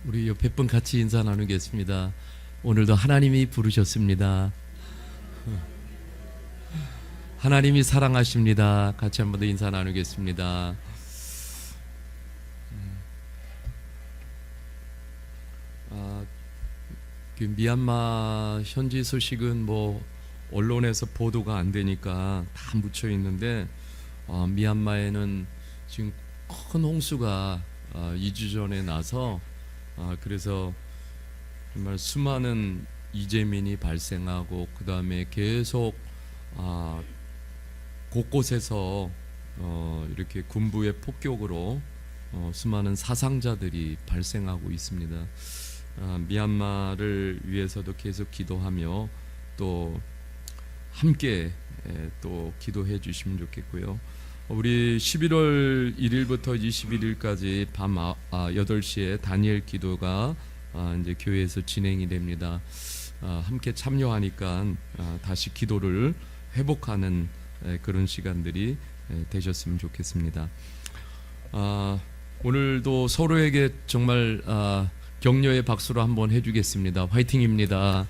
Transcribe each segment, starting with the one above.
우리 옆에 분 같이 인사 나누겠습니다. 오늘도 하나님이 부르셨습니다. 하나님이 사랑하십니다. 같이 한번 더 인사 나누겠습니다. 그 미얀마 현지 소식은 언론에서 보도가 안 되니까 다 묻혀 있는데, 미얀마에는 지금 큰 홍수가 2주 전에 나서 그래서 정말 수많은 이재민이 발생하고, 그 다음에 계속 곳곳에서 이렇게 군부의 폭격으로 수많은 사상자들이 발생하고 있습니다. 미얀마를 위해서도 계속 기도하며 또 함께 또 기도해 주시면 좋겠고요. 우리 11월 1일부터 21일까지 밤 8시에 다니엘 기도가 이제 교회에서 진행이 됩니다. 함께 참여하니까 다시 기도를 회복하는 그런 시간들이 되셨으면 좋겠습니다. 오늘도 서로에게 정말 격려의 박수로 한번 해주겠습니다. 화이팅입니다.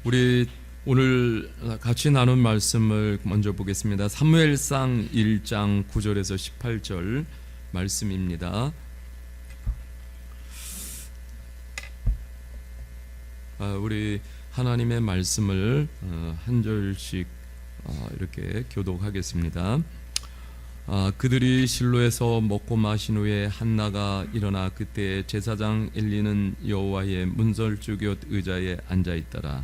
우리 오늘 같이 나눈 말씀을 먼저 보겠습니다. 사무엘상 1장 9절에서 18절 말씀입니다. 우리 하나님의 말씀을 한 절씩 이렇게 교독하겠습니다. 그들이 실로에서 먹고 마신 후에 한나가 일어나 그때 제사장 엘리는 여호와의 문설주 곁 의자에 앉아 있더라.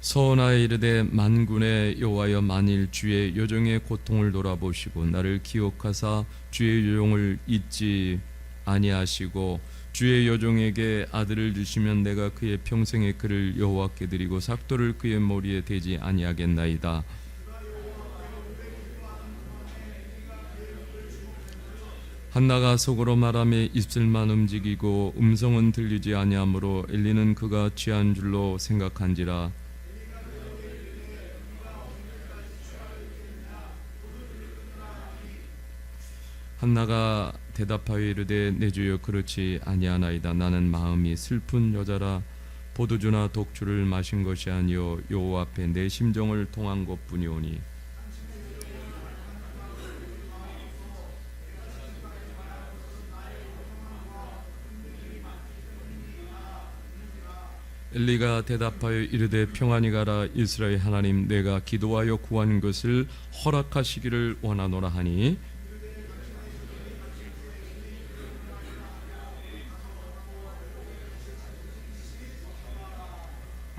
서원하여 이르되 만군의 여호와여, 만일 주의 여종의 고통을 돌아보시고 나를 기억하사 주의 여종을 잊지 아니하시고 주의 여종에게 아들을 주시면 내가 그의 평생의 그를 여호와께 드리고 삭도를 그의 머리에 대지 아니하겠나이다. 한나가 속으로 말하며 입술만 움직이고 음성은 들리지 아니하므로 엘리는 그가 취한 줄로 생각한지라. 한나가 대답하여 이르되 내 주여, 그렇지 아니하나이다. 나는 마음이 슬픈 여자라. 포도주나 독주를 마신 것이 아니요 여호와 앞에 내 심정을 통한 것뿐이오니. 엘리가 대답하여 이르되 평안히 가라. 이스라엘 하나님 내가 기도하여 구한 것을 허락하시기를 원하노라 하니,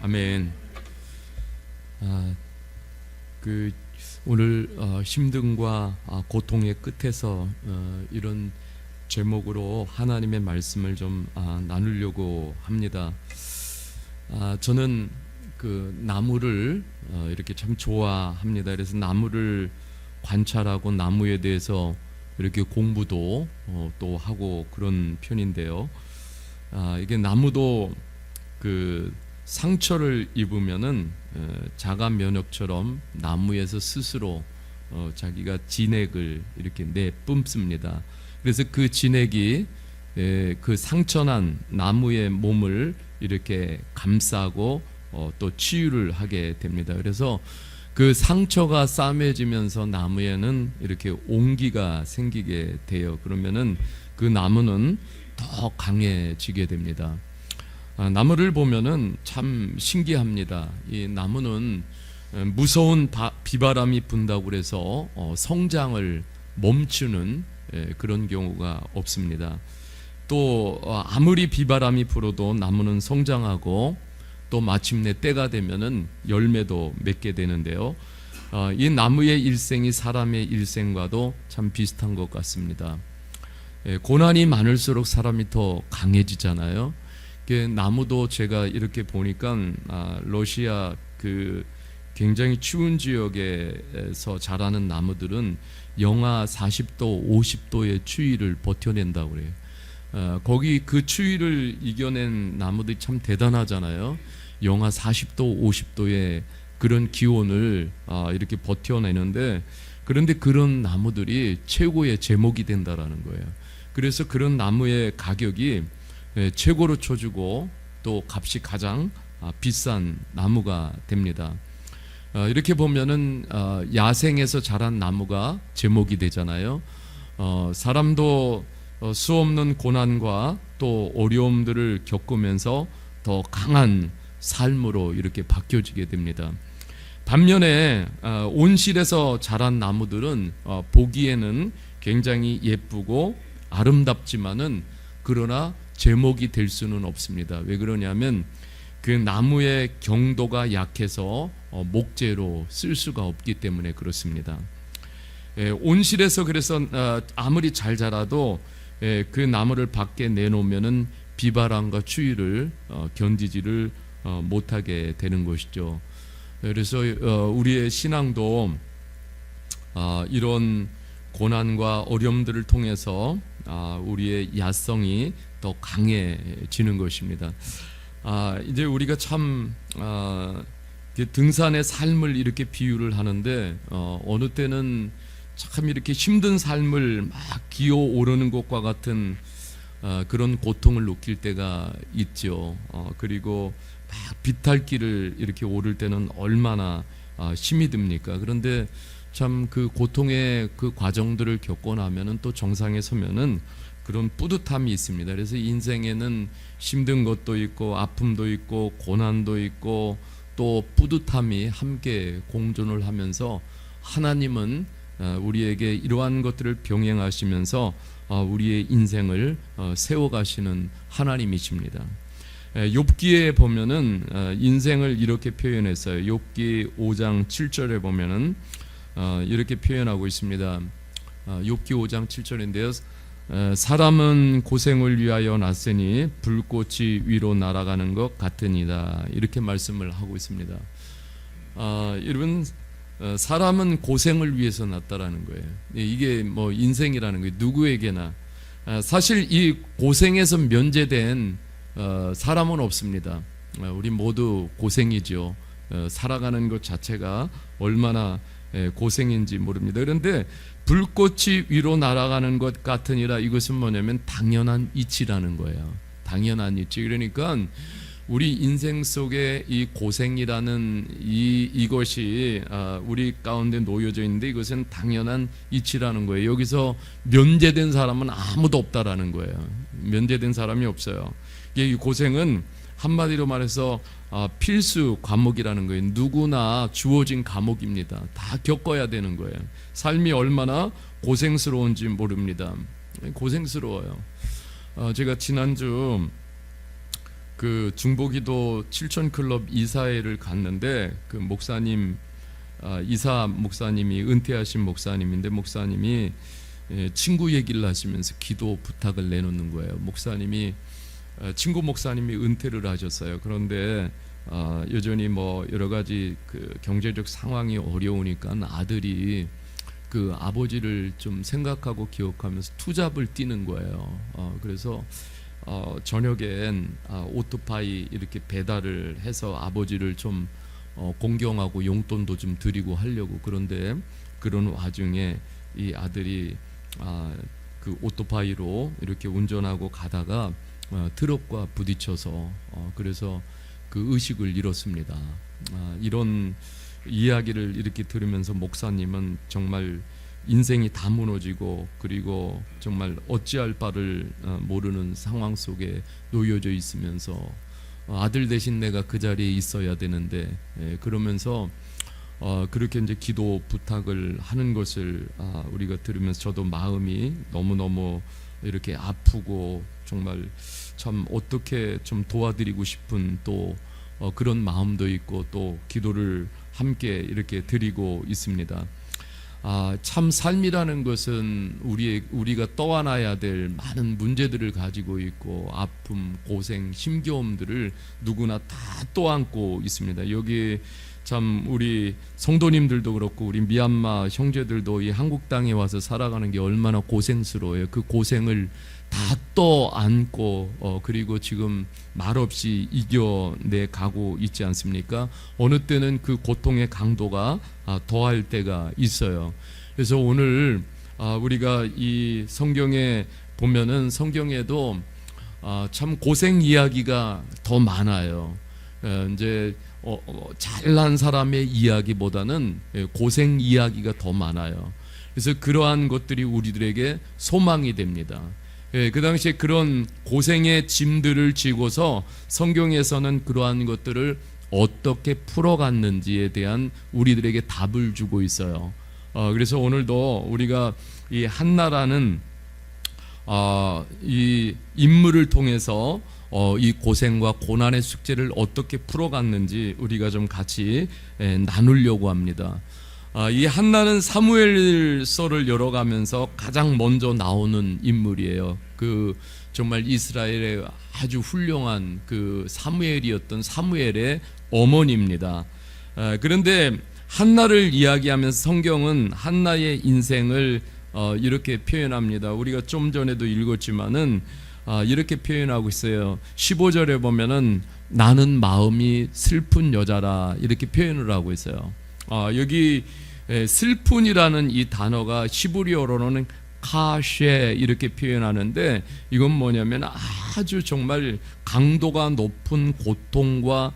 아멘. 오늘 힘듦과 고통의 끝에서 이런 제목으로 하나님의 말씀을 좀 나누려고 합니다. 저는 그 나무를 이렇게 참 좋아합니다. 그래서 나무를 관찰하고 나무에 대해서 이렇게 공부도 또 하고 그런 편인데요. 이게 나무도 그 상처를 입으면은 자가 면역처럼 나무에서 스스로 자기가 진액을 이렇게 내뿜습니다. 그래서 그 진액이 그 상처난 나무의 몸을 이렇게 감싸고 또 치유를 하게 됩니다. 그래서 그 상처가 싸매지면서 나무에는 이렇게 온기가 생기게 돼요. 그러면은 그 나무는 더 강해지게 됩니다. 나무를 보면은 참 신기합니다. 이 나무는 무서운 비바람이 분다고 그래서 성장을 멈추는 그런 경우가 없습니다. 또 아무리 비바람이 불어도 나무는 성장하고 또 마침내 때가 되면은 열매도 맺게 되는데요. 이 나무의 일생이 사람의 일생과도 참 비슷한 것 같습니다. 고난이 많을수록 사람이 더 강해지잖아요. 나무도 제가 이렇게 보니까 러시아 그 굉장히 추운 지역에서 자라는 나무들은 영하 40도, 50도의 추위를 버텨낸다고 그래요. 거기 그 추위를 이겨낸 나무들이 참 대단하잖아요. 영하 40도, 50도의 그런 기온을 이렇게 버텨내는데, 그런데 그런 나무들이 최고의 제목이 된다라는 거예요. 그래서 그런 나무의 가격이 최고로 쳐주고 또 값이 가장 비싼 나무가 됩니다. 이렇게 보면은 야생에서 자란 나무가 제목이 되잖아요. 사람도 수없는 고난과 또 어려움들을 겪으면서 더 강한 삶으로 이렇게 바뀌어지게 됩니다. 반면에 온실에서 자란 나무들은 보기에는 굉장히 예쁘고 아름답지만은 그러나 제목이 될 수는 없습니다. 왜 그러냐면 그 나무의 경도가 약해서 목재로 쓸 수가 없기 때문에 그렇습니다. 온실에서 그래서 아무리 잘 자라도 그 나무를 밖에 내놓으면은 비바람과 추위를 견디지를 못하게 되는 것이죠. 그래서 우리의 신앙도 이런 고난과 어려움들을 통해서 우리의 야성이 더 강해지는 것입니다. 이제 우리가 참 등산의 삶을 이렇게 비유를 하는데 어느 때는 참 이렇게 힘든 삶을 막 기어 오르는 것과 같은 그런 고통을 느낄 때가 있죠. 그리고 막 비탈길을 이렇게 오를 때는 얼마나 힘이 듭니까? 그런데 참 그 고통의 그 과정들을 겪고 나면은 또 정상에 서면은 그런 뿌듯함이 있습니다. 그래서 인생에는 힘든 것도 있고 아픔도 있고 고난도 있고 또 뿌듯함이 함께 공존을 하면서 하나님은 우리에게 이러한 것들을 병행하시면서 우리의 인생을 세워가시는 하나님이십니다. 욥기에 보면은 인생을 이렇게 표현했어요. 욥기 5장 7절에 보면은 이렇게 표현하고 있습니다. 욥기 5장 7절인데요. 사람은 고생을 위하여 났으니 불꽃이 위로 날아가는 것 같으니라. 이렇게 말씀을 하고 있습니다. 여러분, 사람은 고생을 위해서 났다라는 거예요. 이게 뭐 인생이라는 거예요. 누구에게나 사실 이 고생에서 면제된 사람은 없습니다. 우리 모두 고생이죠. 살아가는 것 자체가 얼마나 고생인지 모릅니다. 그런데 불꽃이 위로 날아가는 것 같으니라, 이것은 뭐냐면 당연한 이치라는 거예요. 당연한 이치. 그러니까 우리 인생 속에 이 고생이라는 이것이 우리 가운데 놓여져 있는데 이것은 당연한 이치라는 거예요. 여기서 면제된 사람은 아무도 없다라는 거예요. 면제된 사람이 없어요. 이 고생은 한마디로 말해서 필수 과목이라는 거예요. 누구나 주어진 과목입니다. 다 겪어야 되는 거예요. 삶이 얼마나 고생스러운지 모릅니다. 고생스러워요. 제가 지난주 그 중보기도 7,000클럽 이사회를 갔는데 그 목사님, 이사 목사님이 은퇴하신 목사님인데 목사님이 친구 얘기를 하시면서 기도 부탁을 내놓는 거예요. 목사님이 친구 목사님이 은퇴를 하셨어요. 그런데 여전히 뭐 여러 가지 그 경제적 상황이 어려우니까 아들이 그 아버지를 좀 생각하고 기억하면서 투잡을 뛰는 거예요. 그래서 저녁엔 오토바이 이렇게 배달을 해서 아버지를 좀 공경하고 용돈도 좀 드리고 하려고. 그런데 그런 와중에 이 아들이 그 오토바이로 이렇게 운전하고 가다가 트럭과 부딪혀서 그래서 그 의식을 잃었습니다. 이런 이야기를 이렇게 들으면서 목사님은 정말 인생이 다 무너지고 그리고 정말 어찌할 바를 모르는 상황 속에 놓여져 있으면서 아들 대신 내가 그 자리에 있어야 되는데 그러면서 그렇게 이제 기도 부탁을 하는 것을 우리가 들으면서 저도 마음이 너무너무 이렇게 아프고 정말 참 어떻게 좀 도와드리고 싶은 또 그런 마음도 있고 또 기도를 함께 이렇게 드리고 있습니다. 참 삶이라는 것은 우리가 떠안아야 될 많은 문제들을 가지고 있고 아픔, 고생, 힘겨움들을 누구나 다 떠안고 있습니다. 여기 참 우리 성도님들도 그렇고 우리 미얀마 형제들도 이 한국 땅에 와서 살아가는 게 얼마나 고생스러워요. 그 고생을 다 떠안고 그리고 지금 말없이 이겨내 가고 있지 않습니까? 어느 때는 그 고통의 강도가 더할 때가 있어요. 그래서 오늘 우리가 이 성경에 보면은 성경에도 참 고생 이야기가 더 많아요. 이제 잘난 사람의 이야기보다는 고생 이야기가 더 많아요. 그래서 그러한 것들이 우리들에게 소망이 됩니다. 그 당시에 그런 고생의 짐들을 지고서 성경에서는 그러한 것들을 어떻게 풀어갔는지에 대한 우리들에게 답을 주고 있어요. 그래서 오늘도 우리가 이 한나라는 이 인물을 통해서 이 고생과 고난의 숙제를 어떻게 풀어갔는지 우리가 좀 같이 나누려고 합니다. 이 한나는 사무엘서를 열어가면서 가장 먼저 나오는 인물이에요. 그 정말 이스라엘의 아주 훌륭한 그 사무엘이었던 사무엘의 어머니입니다. 그런데 한나를 이야기하면서 성경은 한나의 인생을 이렇게 표현합니다. 우리가 좀 전에도 읽었지만은 이렇게 표현하고 있어요. 15절에 보면은 나는 마음이 슬픈 여자라 이렇게 표현을 하고 있어요. 여기 슬픈이라는 이 단어가 히브리어로는 카쉐 이렇게 표현하는데 이건 뭐냐면 아주 정말 강도가 높은 고통과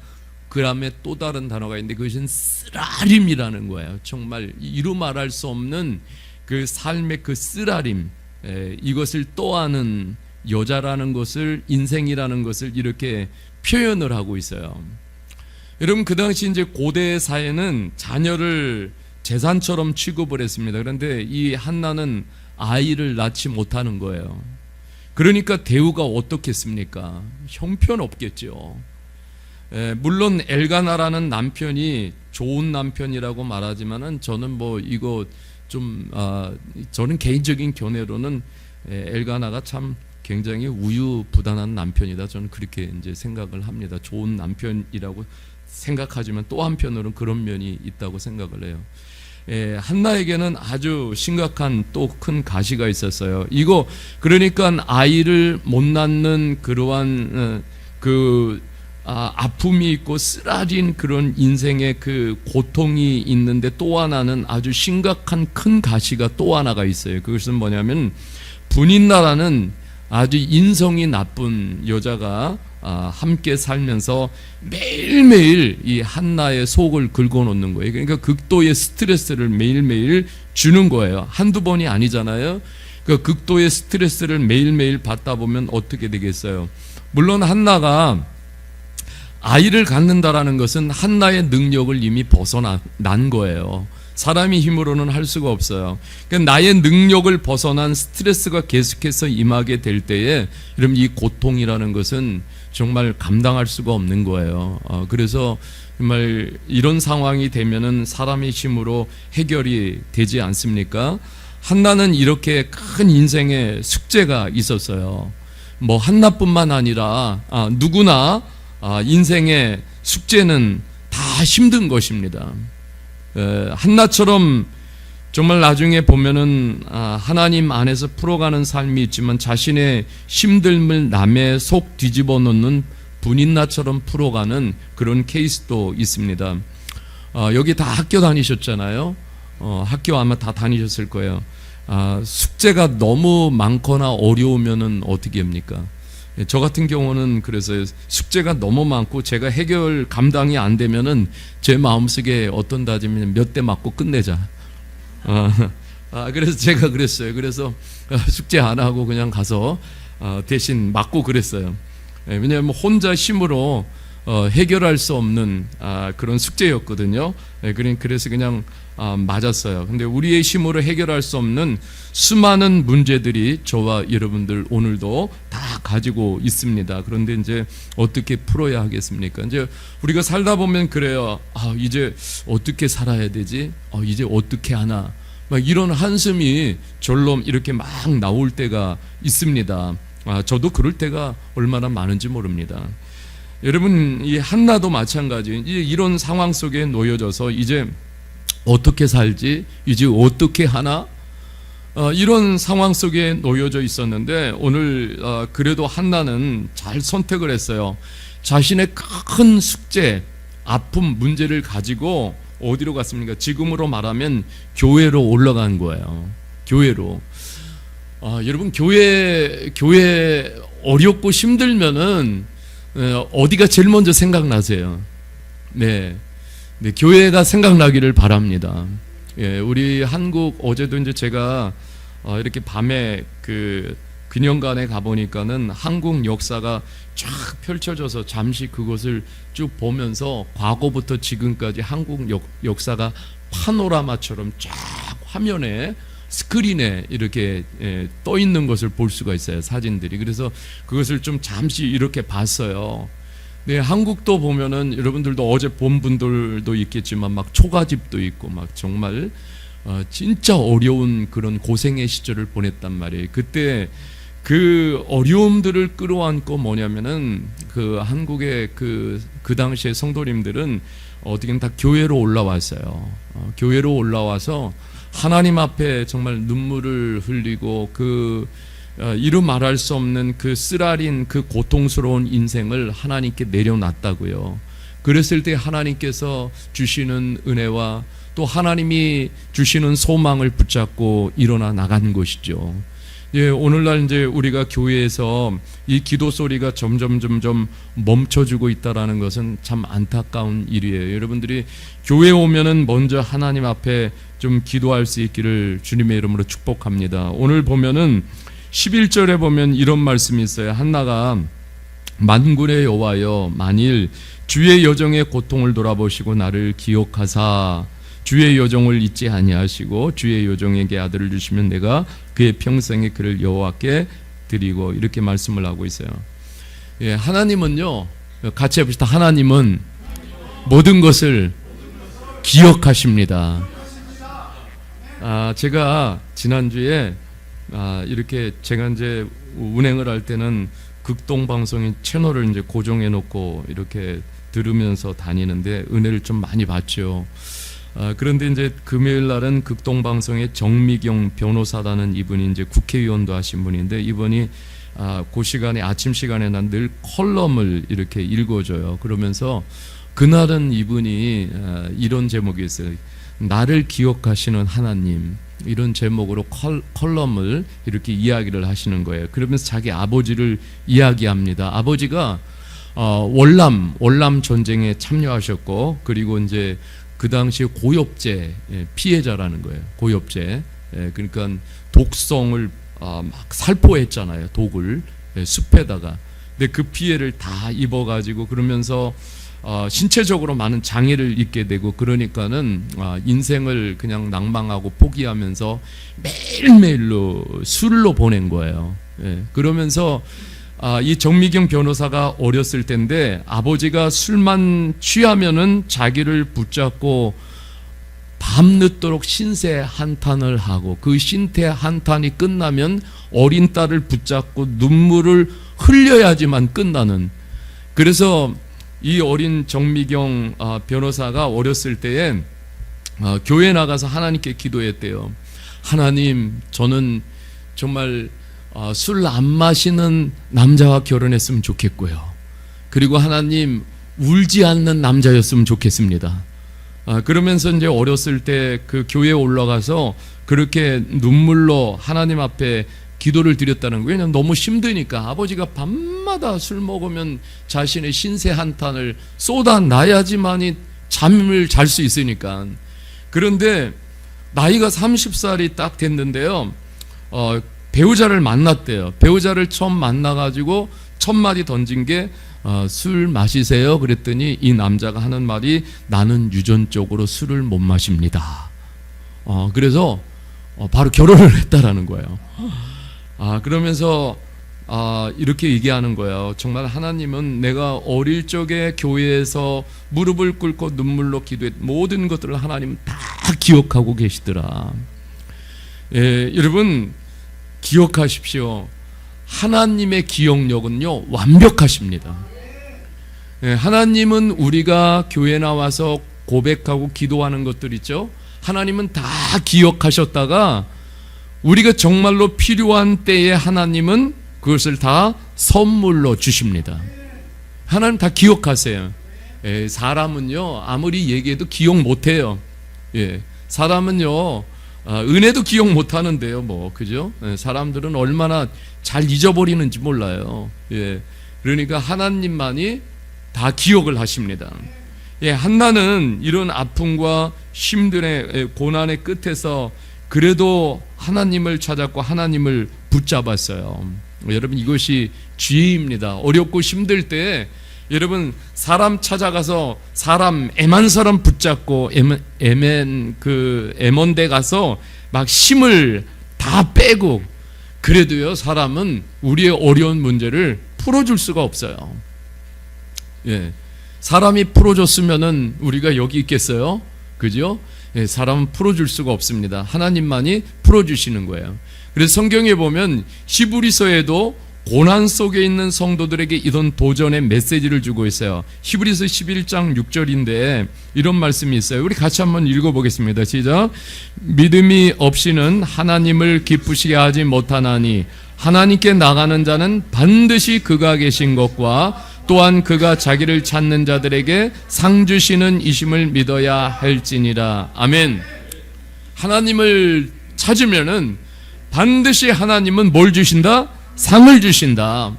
그 다음에 또 다른 단어가 있는데 그것은 쓰라림이라는 거예요. 정말 이루 말할 수 없는 그 삶의 그 쓰라림, 이것을 떠안은 여자라는 것을, 인생이라는 것을 이렇게 표현을 하고 있어요. 여러분, 그 당시 이제 고대 사회는 자녀를 재산처럼 취급을 했습니다. 그런데 이 한나는 아이를 낳지 못하는 거예요. 그러니까 대우가 어떻겠습니까? 형편없겠죠. 물론 엘가나라는 남편이 좋은 남편이라고 말하지만은 저는 뭐 이거 좀 저는 개인적인 견해로는 엘가나가 참 굉장히 우유부단한 남편이다. 저는 그렇게 이제 생각을 합니다. 좋은 남편이라고 생각하지만 또 한편으로는 그런 면이 있다고 생각을 해요. 한나에게는 아주 심각한 또 큰 가시가 있었어요. 이거 그러니까 아이를 못 낳는 그러한 아픔이 있고 쓰라린 그런 인생의 그 고통이 있는데 또 하나는 아주 심각한 큰 가시가 또 하나가 있어요. 그것은 뭐냐면 분인나라는 아주 인성이 나쁜 여자가 함께 살면서 매일매일 이 한나의 속을 긁어놓는 거예요. 그러니까 극도의 스트레스를 매일매일 주는 거예요. 한두 번이 아니잖아요. 그 극도의 스트레스를 매일매일 받다 보면 어떻게 되겠어요? 물론 한나가 아이를 갖는다라는 것은 한나의 능력을 이미 벗어난 거예요. 사람이 힘으로는 할 수가 없어요. 그러니까 나의 능력을 벗어난 스트레스가 계속해서 임하게 될 때에 여러분 이 고통이라는 것은 정말 감당할 수가 없는 거예요. 그래서 정말 이런 상황이 되면은 사람의 힘으로 해결이 되지 않습니까? 한나는 이렇게 큰 인생의 숙제가 있었어요. 뭐 한나뿐만 아니라 누구나 인생의 숙제는 다 힘든 것입니다. 한나처럼 정말 나중에 보면은 하나님 안에서 풀어가는 삶이 있지만 자신의 힘듦을 남의 속 뒤집어 놓는 분인나처럼 풀어가는 그런 케이스도 있습니다. 여기 다 학교 다니셨잖아요. 학교 아마 다 다니셨을 거예요. 숙제가 너무 많거나 어려우면은 어떻게 합니까? 저 같은 경우는 그래서 숙제가 너무 많고 제가 해결 감당이 안 되면은 제 마음속에 어떤 다짐이냐면 몇 대 맞고 끝내자. 그래서 제가 그랬어요. 그래서 숙제 안 하고 그냥 가서 대신 맞고 그랬어요. 왜냐하면 혼자 힘으로 해결할 수 없는 그런 숙제였거든요. 그래서 그냥 맞았어요. 근데 우리의 힘으로 해결할 수 없는 수많은 문제들이 저와 여러분들 오늘도 다 가지고 있습니다. 그런데 이제 어떻게 풀어야 하겠습니까? 이제 우리가 살다 보면 그래요. 이제 어떻게 살아야 되지? 이제 어떻게 하나? 막 이런 한숨이 절로 이렇게 막 나올 때가 있습니다. 저도 그럴 때가 얼마나 많은지 모릅니다. 여러분, 이 한나도 마찬가지. 이제 이런 상황 속에 놓여져서 이제 어떻게 살지? 이제 어떻게 하나? 이런 상황 속에 놓여져 있었는데 오늘 그래도 한나는 잘 선택을 했어요. 자신의 큰 숙제, 아픔, 문제를 가지고 어디로 갔습니까? 지금으로 말하면 교회로 올라간 거예요. 교회로. 여러분 교회 어렵고 힘들면은 어디가 제일 먼저 생각나세요? 네, 교회가 생각나기를 바랍니다. 예, 우리 한국 어제도 이제 제가 이렇게 밤에 그 근영관에 가보니까는 한국 역사가 쫙 펼쳐져서 잠시 그것을 쭉 보면서 과거부터 지금까지 한국 역사가 파노라마처럼 쫙 화면에 스크린에 이렇게 떠 있는 것을 볼 수가 있어요. 사진들이. 그래서 그것을 좀 잠시 이렇게 봤어요. 네, 한국도 보면은 여러분들도 어제 본 분들도 있겠지만 막 초가집도 있고 막 정말 진짜 어려운 그런 고생의 시절을 보냈단 말이에요. 그때 그 어려움들을 끌어안고 뭐냐면은 그 한국의 그 당시의 성도님들은 어떻게든 다 교회로 올라왔어요. 교회로 올라와서 하나님 앞에 정말 눈물을 흘리고 이루 말할 수 없는 그 쓰라린 그 고통스러운 인생을 하나님께 내려놨다고요. 그랬을 때 하나님께서 주시는 은혜와 또 하나님이 주시는 소망을 붙잡고 일어나 나간 것이죠. 예, 오늘날 이제 우리가 교회에서 이 기도 소리가 점점 멈춰지고 있다라는 것은 참 안타까운 일이에요. 여러분들이 교회 오면은 먼저 하나님 앞에 좀 기도할 수 있기를 주님의 이름으로 축복합니다. 오늘 보면은 11절에 보면 이런 말씀이 있어요. 한나가 만군의 여호와여 만일 주의 여정의 고통을 돌아보시고 나를 기억하사 주의 여정을 잊지 아니하시고 주의 여정에게 아들을 주시면 내가 그의 평생에 그를 여호와께 드리고 이렇게 말씀을 하고 있어요. 예, 하나님은요, 같이 해봅시다. 하나님은 모든 것을 기억하십니다. 제가 지난주에 이렇게 제가 이제 운행을 할 때는 극동방송인 채널을 이제 고정해 놓고 이렇게 들으면서 다니는데 은혜를 좀 많이 받죠. 그런데 이제 금요일 날은 극동방송의 정미경 변호사라는 이분이 이제 국회의원도 하신 분인데 이분이 그 시간에 아침 시간에 난 늘 컬럼을 이렇게 읽어줘요. 그러면서 그날은 이분이 이런 제목이 있어요. 나를 기억하시는 하나님, 이런 제목으로 컬럼을 이렇게 이야기를 하시는 거예요. 그러면서 자기 아버지를 이야기합니다. 아버지가 월남 전쟁에 참여하셨고 그리고 이제 그 당시에 고엽제 피해자라는 거예요. 고엽제. 그러니까 독성을 막 살포했잖아요. 독을 숲에다가. 근데 그 피해를 다 입어가지고 그러면서 신체적으로 많은 장애를 입게 되고 그러니까는 인생을 그냥 낭망하고 포기하면서 매일매일로 술로 보낸 거예요. 그러면서 이 정미경 변호사가 어렸을 때인데 아버지가 술만 취하면은 자기를 붙잡고 밤늦도록 신세 한탄을 하고 그 신세 한탄이 끝나면 어린 딸을 붙잡고 눈물을 흘려야지만 끝나는. 그래서 이 어린 정미경 변호사가 어렸을 때에 교회에 나가서 하나님께 기도했대요. 하나님, 저는 정말 술 안 마시는 남자와 결혼했으면 좋겠고요. 그리고 하나님, 울지 않는 남자였으면 좋겠습니다. 그러면서 이제 어렸을 때 그 교회에 올라가서 그렇게 눈물로 하나님 앞에 기도를 드렸다는 거예요. 왜냐하면 너무 힘드니까 아버지가 밤마다 술 먹으면 자신의 신세 한탄을 쏟아놔야지만이 잠을 잘 수 있으니까. 그런데 나이가 30살이 딱 됐는데요. 배우자를 만났대요. 배우자를 처음 만나가지고 첫 마디 던진 게 술 마시세요? 그랬더니 이 남자가 하는 말이 나는 유전적으로 술을 못 마십니다. 그래서 바로 결혼을 했다라는 거예요. 그러면서 이렇게 얘기하는 거예요. 정말 하나님은 내가 어릴 적에 교회에서 무릎을 꿇고 눈물로 기도했 모든 것들을 하나님은 다 기억하고 계시더라. 여러분 기억하십시오. 하나님의 기억력은요 완벽하십니다. 하나님은 우리가 교회 나와서 고백하고 기도하는 것들 있죠. 하나님은 다 기억하셨다가 우리가 정말로 필요한 때에 하나님은 그것을 다 선물로 주십니다. 하나님 다 기억하세요. 사람은요 아무리 얘기해도 기억 못해요. 사람은요 은혜도 기억 못하는데요, 뭐 그죠? 사람들은 얼마나 잘 잊어버리는지 몰라요. 그러니까 하나님만이 다 기억을 하십니다. 한나는 이런 아픔과 힘듦의 고난의 끝에서 그래도 하나님을 찾았고 하나님을 붙잡았어요. 여러분 이것이 지혜입니다. 어렵고 힘들 때 여러분 사람 찾아가서 사람 애만 사람 붙잡고 애먼 데 가서 막 힘을 다 빼고 그래도요 사람은 우리의 어려운 문제를 풀어줄 수가 없어요. 사람이 풀어줬으면은 우리가 여기 있겠어요? 그죠? 사람은 풀어줄 수가 없습니다. 하나님만이 풀어주시는 거예요. 그래서 성경에 보면 히브리서에도 고난 속에 있는 성도들에게 이런 도전의 메시지를 주고 있어요. 히브리서 11장 6절인데 이런 말씀이 있어요. 우리 같이 한번 읽어보겠습니다. 시작. 믿음이 없이는 하나님을 기쁘시게 하지 못하나니 하나님께 나가는 자는 반드시 그가 계신 것과 또한 그가 자기를 찾는 자들에게 상 주시는 이심을 믿어야 할지니라. 아멘. 하나님을 찾으면은 반드시 하나님은 뭘 주신다? 상을 주신다.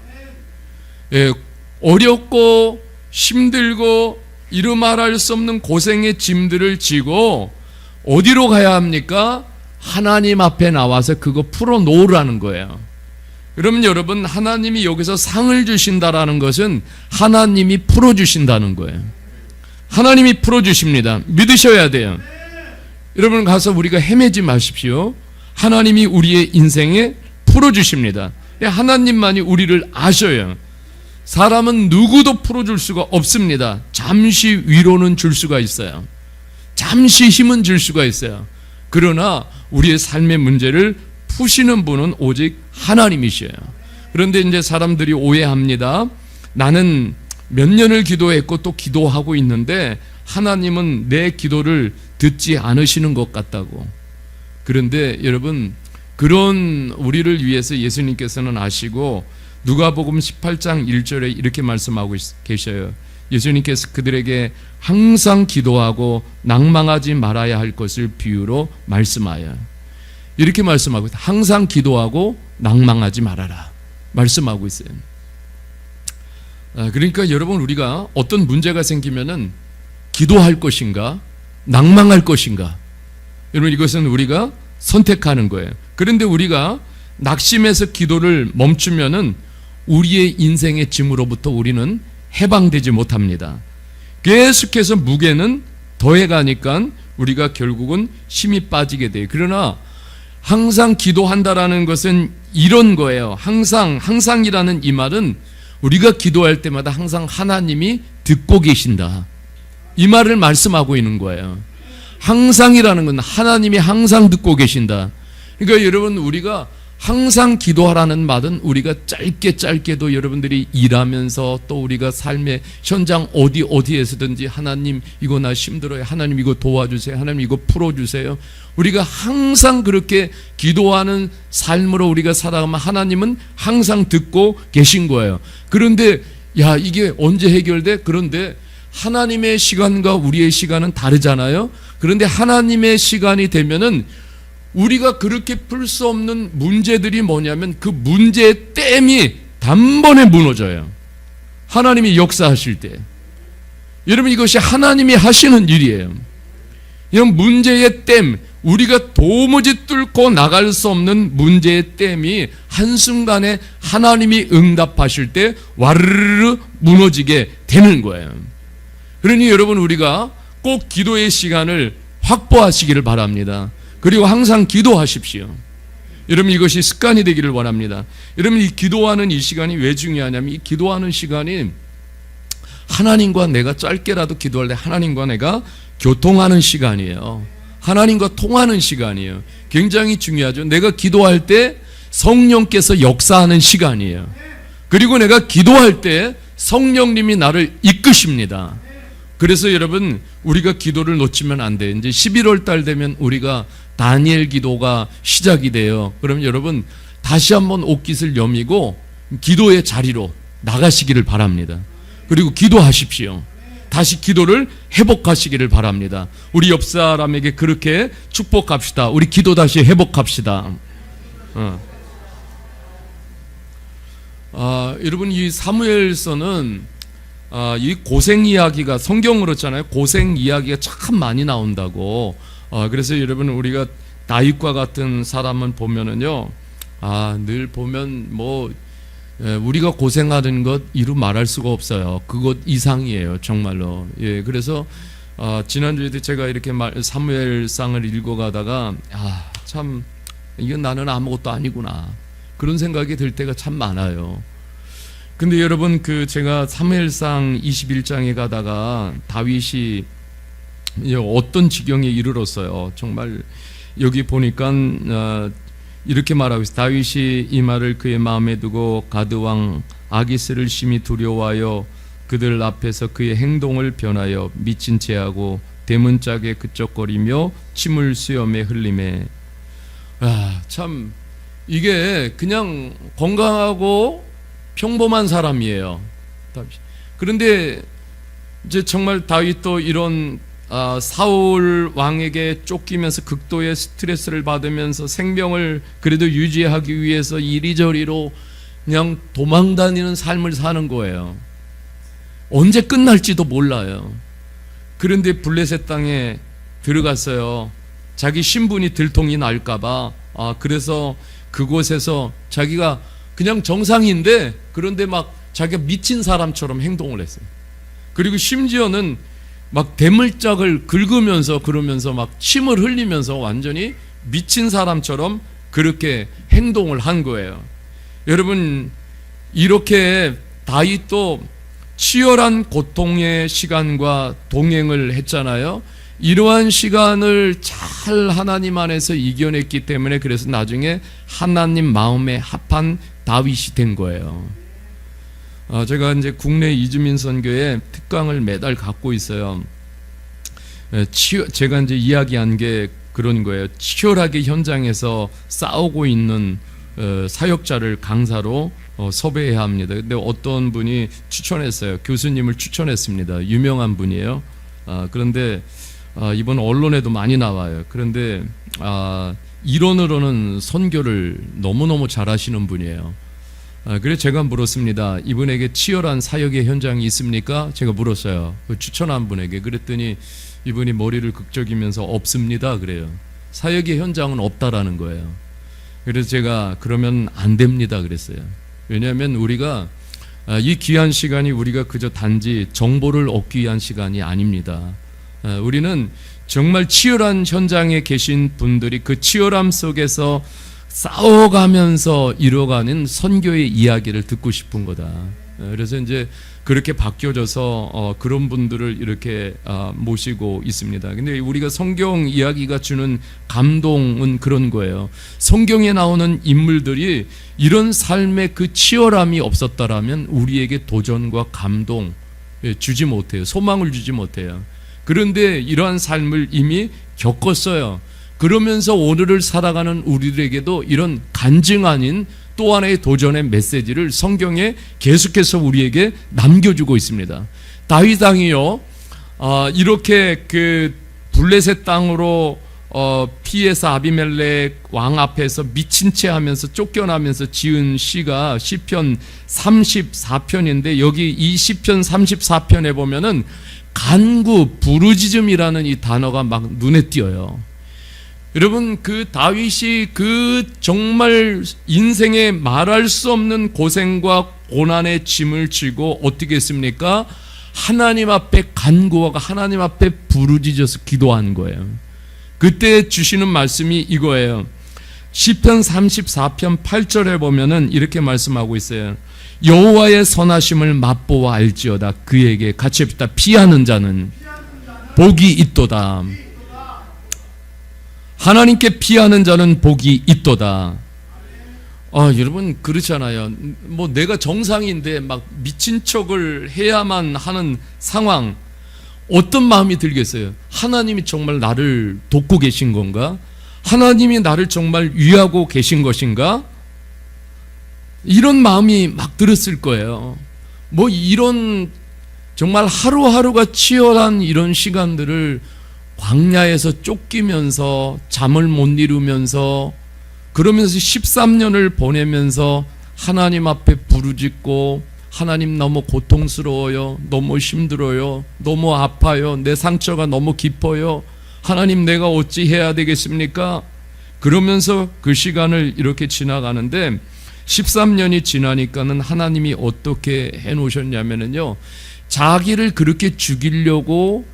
어렵고 힘들고 이루 말할 수 없는 고생의 짐들을 지고 어디로 가야 합니까? 하나님 앞에 나와서 그거 풀어놓으라는 거예요. 그러면 여러분 하나님이 여기서 상을 주신다라는 것은 하나님이 풀어주신다는 거예요. 하나님이 풀어주십니다. 믿으셔야 돼요. 여러분 가서 우리가 헤매지 마십시오. 하나님이 우리의 인생에 풀어주십니다. 하나님만이 우리를 아셔요. 사람은 누구도 풀어줄 수가 없습니다. 잠시 위로는 줄 수가 있어요. 잠시 힘은 줄 수가 있어요. 그러나 우리의 삶의 문제를 푸시는 분은 오직 하나님이셔요. 그런데 이제 사람들이 오해합니다. 나는 몇 년을 기도했고 또 기도하고 있는데 하나님은 내 기도를 듣지 않으시는 것 같다고. 그런데 여러분 그런 우리를 위해서 예수님께서는 아시고 누가복음 18장 1절에 이렇게 말씀하고 계셔요. 예수님께서 그들에게 항상 기도하고 낭망하지 말아야 할 것을 비유로 말씀하여 이렇게 말씀하고 있어요. 항상 기도하고 낭망하지 말아라 말씀하고 있어요. 그러니까 여러분 우리가 어떤 문제가 생기면은 기도할 것인가 낭망할 것인가, 여러분 이것은 우리가 선택하는 거예요. 그런데 우리가 낙심해서 기도를 멈추면은 우리의 인생의 짐으로부터 우리는 해방되지 못합니다. 계속해서 무게는 더해가니까 우리가 결국은 힘이 빠지게 돼요. 그러나 항상 기도한다라는 것은 이런 거예요. 항상이라는 이 말은 우리가 기도할 때마다 항상 하나님이 듣고 계신다, 이 말을 말씀하고 있는 거예요. 항상이라는 건 하나님이 항상 듣고 계신다. 그러니까 여러분 우리가 항상 기도하라는 말은 우리가 짧게도 여러분들이 일하면서 또 우리가 삶의 현장 어디에서든지 하나님 이거 나 힘들어요, 하나님 이거 도와주세요, 하나님 이거 풀어주세요, 우리가 항상 그렇게 기도하는 삶으로 우리가 살아가면 하나님은 항상 듣고 계신 거예요. 그런데 이게 언제 해결돼? 그런데 하나님의 시간과 우리의 시간은 다르잖아요. 그런데 하나님의 시간이 되면은 우리가 그렇게 풀 수 없는 문제들이 뭐냐면 그 문제의 댐이 단번에 무너져요. 하나님이 역사하실 때. 여러분 이것이 하나님이 하시는 일이에요. 이런 문제의 댐, 우리가 도무지 뚫고 나갈 수 없는 문제의 댐이 한순간에 하나님이 응답하실 때 와르르 무너지게 되는 거예요. 그러니 여러분 우리가 꼭 기도의 시간을 확보하시기를 바랍니다. 그리고 항상 기도하십시오. 여러분 이것이 습관이 되기를 원합니다. 여러분 이 기도하는 이 시간이 왜 중요하냐면 이 기도하는 시간이 하나님과 내가 짧게라도 기도할 때 하나님과 내가 교통하는 시간이에요. 하나님과 통하는 시간이에요. 굉장히 중요하죠. 내가 기도할 때 성령께서 역사하는 시간이에요. 그리고 내가 기도할 때 성령님이 나를 이끄십니다. 그래서 여러분, 우리가 기도를 놓치면 안 돼요. 이제 11월 달 되면 우리가 다니엘 기도가 시작이 돼요. 그럼 여러분 다시 한번 옷깃을 여미고 기도의 자리로 나가시기를 바랍니다. 그리고 기도하십시오. 다시 기도를 회복하시기를 바랍니다. 우리 옆 사람에게 그렇게 축복합시다. 우리 기도 다시 회복합시다. 여러분, 이 사무엘서는 이 고생 이야기가 성경으로 있잖아요. 고생 이야기가 참 많이 나온다고. 그래서 여러분, 우리가 다윗과 같은 사람은 보면은요, 늘 보면 뭐 우리가 고생하는 것 이루 말할 수가 없어요. 그것 이상이에요, 정말로. 예, 그래서 지난주에도 제가 이렇게 사무엘상을 읽어가다가 참 이건 나는 아무것도 아니구나, 그런 생각이 들 때가 참 많아요. 근데 여러분, 제가 사무엘상 21장에 가다가 다윗이 어떤 지경에 이르렀어요. 정말 여기 보니까 이렇게 말하고 있어요. 다윗이 이 말을 그의 마음에 두고 가드 왕 아기스를 심히 두려워하여 그들 앞에서 그의 행동을 변하여 미친 채하고 대문짝에 그적거리며 침을 수염에 흘리매. 참 이게 그냥 건강하고 평범한 사람이에요. 그런데 이제 정말 다윗도 이런 사울 왕에게 쫓기면서 극도의 스트레스를 받으면서 생명을 그래도 유지하기 위해서 이리저리로 그냥 도망다니는 삶을 사는 거예요. 언제 끝날지도 몰라요. 그런데 블레셋 땅에 들어갔어요. 자기 신분이 들통이 날까봐. 그래서 그곳에서 자기가 그냥 정상인데, 그런데 막 자기가 미친 사람처럼 행동을 했어요. 그리고 심지어는 막 대물짝을 긁으면서 그러면서 막 침을 흘리면서 완전히 미친 사람처럼 그렇게 행동을 한 거예요. 여러분, 이렇게 다윗도 치열한 고통의 시간과 동행을 했잖아요. 이러한 시간을 잘 하나님 안에서 이겨냈기 때문에 그래서 나중에 하나님 마음에 합한 다윗이 된 거예요. 제가 이제 국내 이주민 선교에 특강을 매달 갖고 있어요. 제가 이제 이야기한 게 그런 거예요. 치열하게 현장에서 싸우고 있는 사역자를 강사로 섭외해야 합니다. 근데 어떤 분이 추천했어요. 교수님을 추천했습니다. 유명한 분이에요. 그런데 이번 언론에도 많이 나와요. 그런데 이론으로는 선교를 너무너무 잘하시는 분이에요. 그래서 제가 물었습니다. 이분에게 치열한 사역의 현장이 있습니까? 제가 물었어요. 그 추천한 분에게. 그랬더니 이분이 머리를 극적이면서 없습니다, 그래요. 사역의 현장은 없다라는 거예요. 그래서 제가 그러면 안 됩니다 그랬어요. 왜냐하면 우리가 이 귀한 시간이 우리가 그저 단지 정보를 얻기 위한 시간이 아닙니다. 우리는 정말 치열한 현장에 계신 분들이 그 치열함 속에서 싸워가면서 이뤄가는 선교의 이야기를 듣고 싶은 거다. 그래서 이제 그렇게 바뀌어져서 그런 분들을 이렇게 모시고 있습니다. 근데 우리가 성경 이야기가 주는 감동은 그런 거예요. 성경에 나오는 인물들이 이런 삶의 그 치열함이 없었다라면 우리에게 도전과 감동 주지 못해요. 소망을 주지 못해요. 그런데 이러한 삶을 이미 겪었어요. 그러면서 오늘을 살아가는 우리들에게도 이런 간증 아닌 또 하나의 도전의 메시지를 성경에 계속해서 우리에게 남겨주고 있습니다. 다윗 왕이요, 이렇게 그 블레셋 땅으로 피해서 아비멜렉 왕 앞에서 미친 채 하면서 쫓겨나면서 지은 시가 시편 34편인데 여기 이 시편 34편에 보면은 간구, 부르짖음이라는 이 단어가 막 눈에 띄어요. 여러분, 그 다윗이 그 정말 인생에 말할 수 없는 고생과 고난의 짐을 지고 어떻게 했습니까? 하나님 앞에 간구하고 하나님 앞에 부르짖어서 기도한 거예요. 그때 주시는 말씀이 이거예요. 시편 34편 8절에 보면은 이렇게 말씀하고 있어요. 여호와의 선하심을 맛보아 알지어다. 그에게 같이 합시다. 피하는 자는 복이 있도다. 하나님께 피하는 자는 복이 있도다. 여러분 그렇잖아요. 뭐 내가 정상인데 막 미친 척을 해야만 하는 상황, 어떤 마음이 들겠어요? 하나님이 정말 나를 돕고 계신 건가? 하나님이 나를 정말 위하고 계신 것인가? 이런 마음이 막 들었을 거예요. 뭐 이런 정말 하루하루가 치열한 이런 시간들을 광야에서 쫓기면서 잠을 못 이루면서 그러면서 13년을 보내면서 하나님 앞에 부르짖고 하나님 너무 고통스러워요. 너무 힘들어요. 너무 아파요. 내 상처가 너무 깊어요. 하나님 내가 어찌 해야 되겠습니까? 그러면서 그 시간을 이렇게 지나가는데 13년이 지나니까는 하나님이 어떻게 해놓으셨냐면요. 자기를 그렇게 죽이려고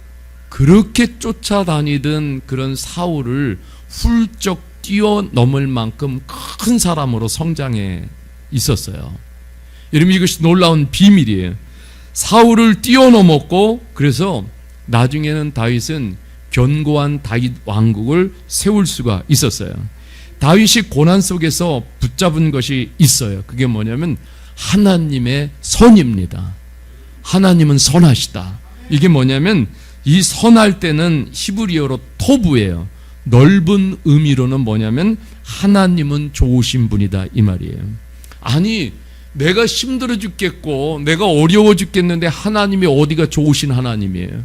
그렇게 쫓아다니던 그런 사울을 훌쩍 뛰어넘을 만큼 큰 사람으로 성장해 있었어요. 여러분 이것이 놀라운 비밀이에요. 사울을 뛰어넘었고 그래서 나중에는 다윗은 견고한 다윗 왕국을 세울 수가 있었어요. 다윗이 고난 속에서 붙잡은 것이 있어요. 그게 뭐냐면 하나님의 선입니다. 하나님은 선하시다. 이게 뭐냐면 이 선할 때는 히브리어로 토부예요. 넓은 의미로는 뭐냐면 하나님은 좋으신 분이다 이 말이에요. 아니 내가 힘들어 죽겠고 내가 어려워 죽겠는데 하나님이 어디가 좋으신 하나님이에요.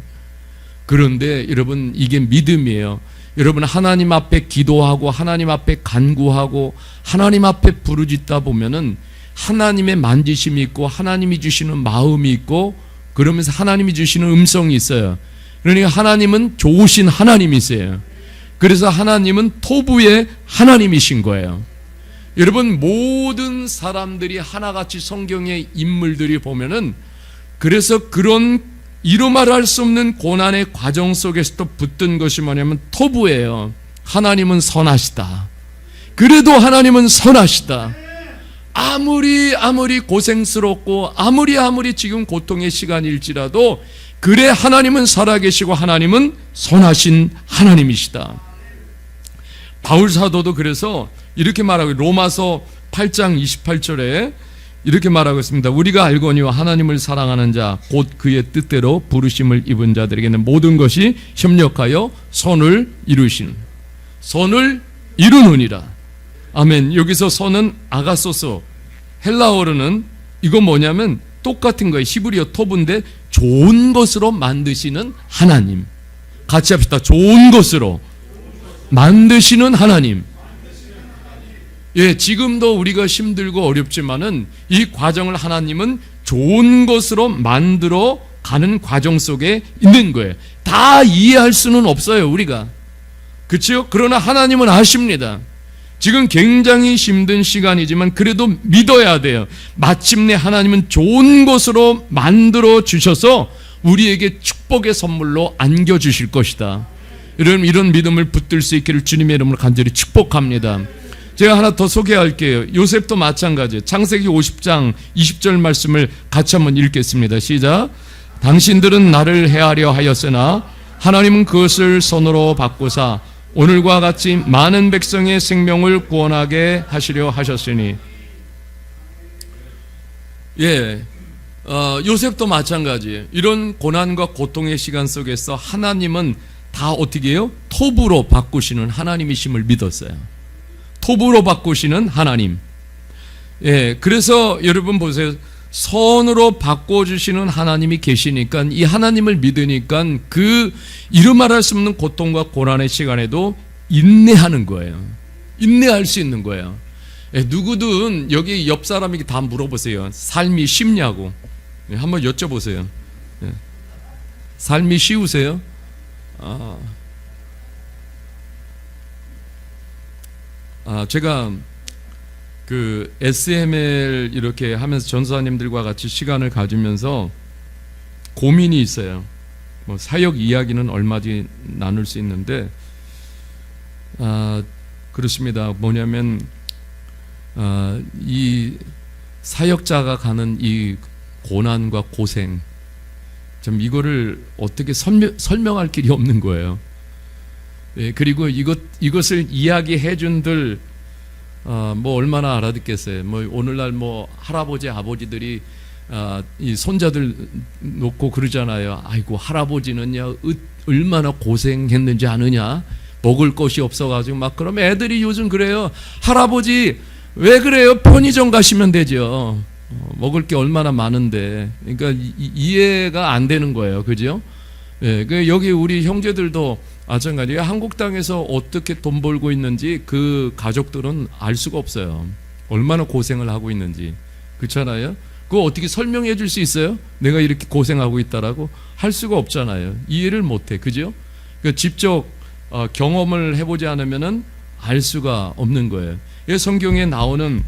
그런데 여러분 이게 믿음이에요. 여러분 하나님 앞에 기도하고 하나님 앞에 간구하고 하나님 앞에 부르짖다 보면은 하나님의 만지심이 있고 하나님이 주시는 마음이 있고 그러면서 하나님이 주시는 음성이 있어요. 그러니까 하나님은 좋으신 하나님이세요. 그래서 하나님은 토부의 하나님이신 거예요. 여러분 모든 사람들이 하나같이 성경의 인물들이 보면은 그래서 그런 이루 말할 수 없는 고난의 과정 속에서도 붙든 것이 뭐냐면 토부예요. 하나님은 선하시다. 그래도 하나님은 선하시다. 아무리 고생스럽고 아무리 지금 고통의 시간일지라도 그래 하나님은 살아계시고 하나님은 선하신 하나님이시다. 바울 사도도 그래서 이렇게 말하고 로마서 8장 28절에 이렇게 말하고 있습니다. 우리가 알거니와 하나님을 사랑하는 자 곧 그의 뜻대로 부르심을 입은 자들에게는 모든 것이 협력하여 선을 이루느니라. 아멘. 여기서 선은 아가소서, 헬라어로는 이거 뭐냐면 똑같은 거예요. 히브리어 토부인데 좋은 것으로 만드시는 하나님. 같이 합시다. 좋은 것으로 만드시는 하나님. 예, 지금도 우리가 힘들고 어렵지만은 이 과정을 하나님은 좋은 것으로 만들어 가는 과정 속에 있는 거예요. 다 이해할 수는 없어요, 우리가. 그렇죠? 그러나 하나님은 아십니다. 지금 굉장히 힘든 시간이지만 그래도 믿어야 돼요. 마침내 하나님은 좋은 것으로 만들어 주셔서 우리에게 축복의 선물로 안겨주실 것이다. 이런 믿음을 붙들 수 있기를 주님의 이름으로 간절히 축복합니다. 제가 하나 더 소개할게요. 요셉도 마찬가지. 창세기 50장 20절 말씀을 같이 한번 읽겠습니다. 시작. 당신들은 나를 해하려 하였으나 하나님은 그것을 선으로 바꾸사 오늘과 같이 많은 백성의 생명을 구원하게 하시려 하셨으니. 예, 요셉도 마찬가지예요. 이런 고난과 고통의 시간 속에서 하나님은 다 어떻게 해요? 톱으로 바꾸시는 하나님이심을 믿었어요. 톱으로 바꾸시는 하나님. 예, 그래서 여러분 보세요. 선으로 바꿔주시는 하나님이 계시니까 이 하나님을 믿으니까 그 이루 말할 수 없는 고통과 고난의 시간에도 인내하는 거예요. 인내할 수 있는 거예요. 예, 누구든 여기 옆 사람에게 다 물어보세요. 삶이 쉽냐고. 예, 한번 여쭤보세요. 예. 삶이 쉬우세요? 제가 그 SML 이렇게 하면서 전사님들과 같이 시간을 가지면서 고민이 있어요. 뭐 사역 이야기는 얼마든지 나눌 수 있는데 그렇습니다. 뭐냐면 이 사역자가 가는 이 고난과 고생 좀 이거를 어떻게 설명할 길이 없는 거예요. 예, 그리고 이것을 이야기해 준들 뭐 얼마나 알아듣겠어요. 뭐 오늘날 뭐 할아버지 아버지들이 이 손자들 놓고 그러잖아요. 아이고 할아버지는요 얼마나 고생했는지 아느냐, 먹을 것이 없어가지고 막. 그러면 애들이 요즘 그래요. 할아버지 왜 그래요? 편의점 가시면 되죠. 먹을 게 얼마나 많은데. 그러니까 이해가 안 되는 거예요, 그죠? 예, 여기 우리 형제들도 마찬가지예요. 한국 땅에서 어떻게 돈 벌고 있는지 그 가족들은 알 수가 없어요. 얼마나 고생을 하고 있는지. 그렇잖아요? 그거 어떻게 설명해 줄 수 있어요? 내가 이렇게 고생하고 있다라고 할 수가 없잖아요. 이해를 못 해. 그죠? 그러니까 직접 경험을 해보지 않으면은 알 수가 없는 거예요. 성경에 나오는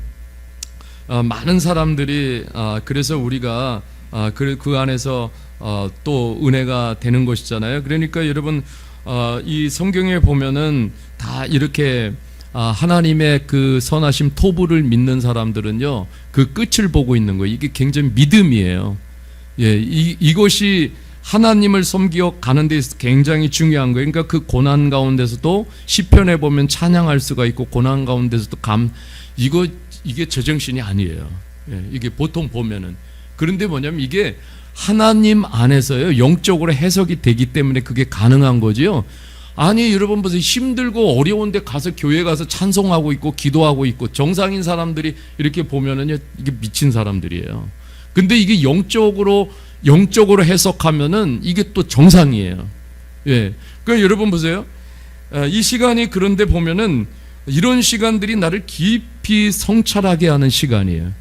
많은 사람들이 그래서 우리가 그 안에서 또 은혜가 되는 것이잖아요. 그러니까 여러분 이 성경에 보면은 다 이렇게 하나님의 그 선하심 토부를 믿는 사람들은요 그 끝을 보고 있는 거예요. 이게 굉장히 믿음이에요. 예, 이것이 하나님을 섬겨 가는 데 있어서 굉장히 중요한 거예요. 그러니까 그 고난 가운데서도 시편에 보면 찬양할 수가 있고, 고난 가운데서도 이게 제정신이 아니에요. 예, 이게 보통 보면은. 그런데 뭐냐면 이게 하나님 안에서요 영적으로 해석이 되기 때문에 그게 가능한 거지요. 아니 여러분 보세요. 힘들고 어려운 데 가서 교회 가서 찬송하고 있고 기도하고 있고 정상인 사람들이 이렇게 보면은요 이게 미친 사람들이에요. 근데 이게 영적으로 해석하면은 이게 또 정상이에요. 예. 그러니까 여러분 보세요. 이 시간이 그런데 보면은 이런 시간들이 나를 깊이 성찰하게 하는 시간이에요.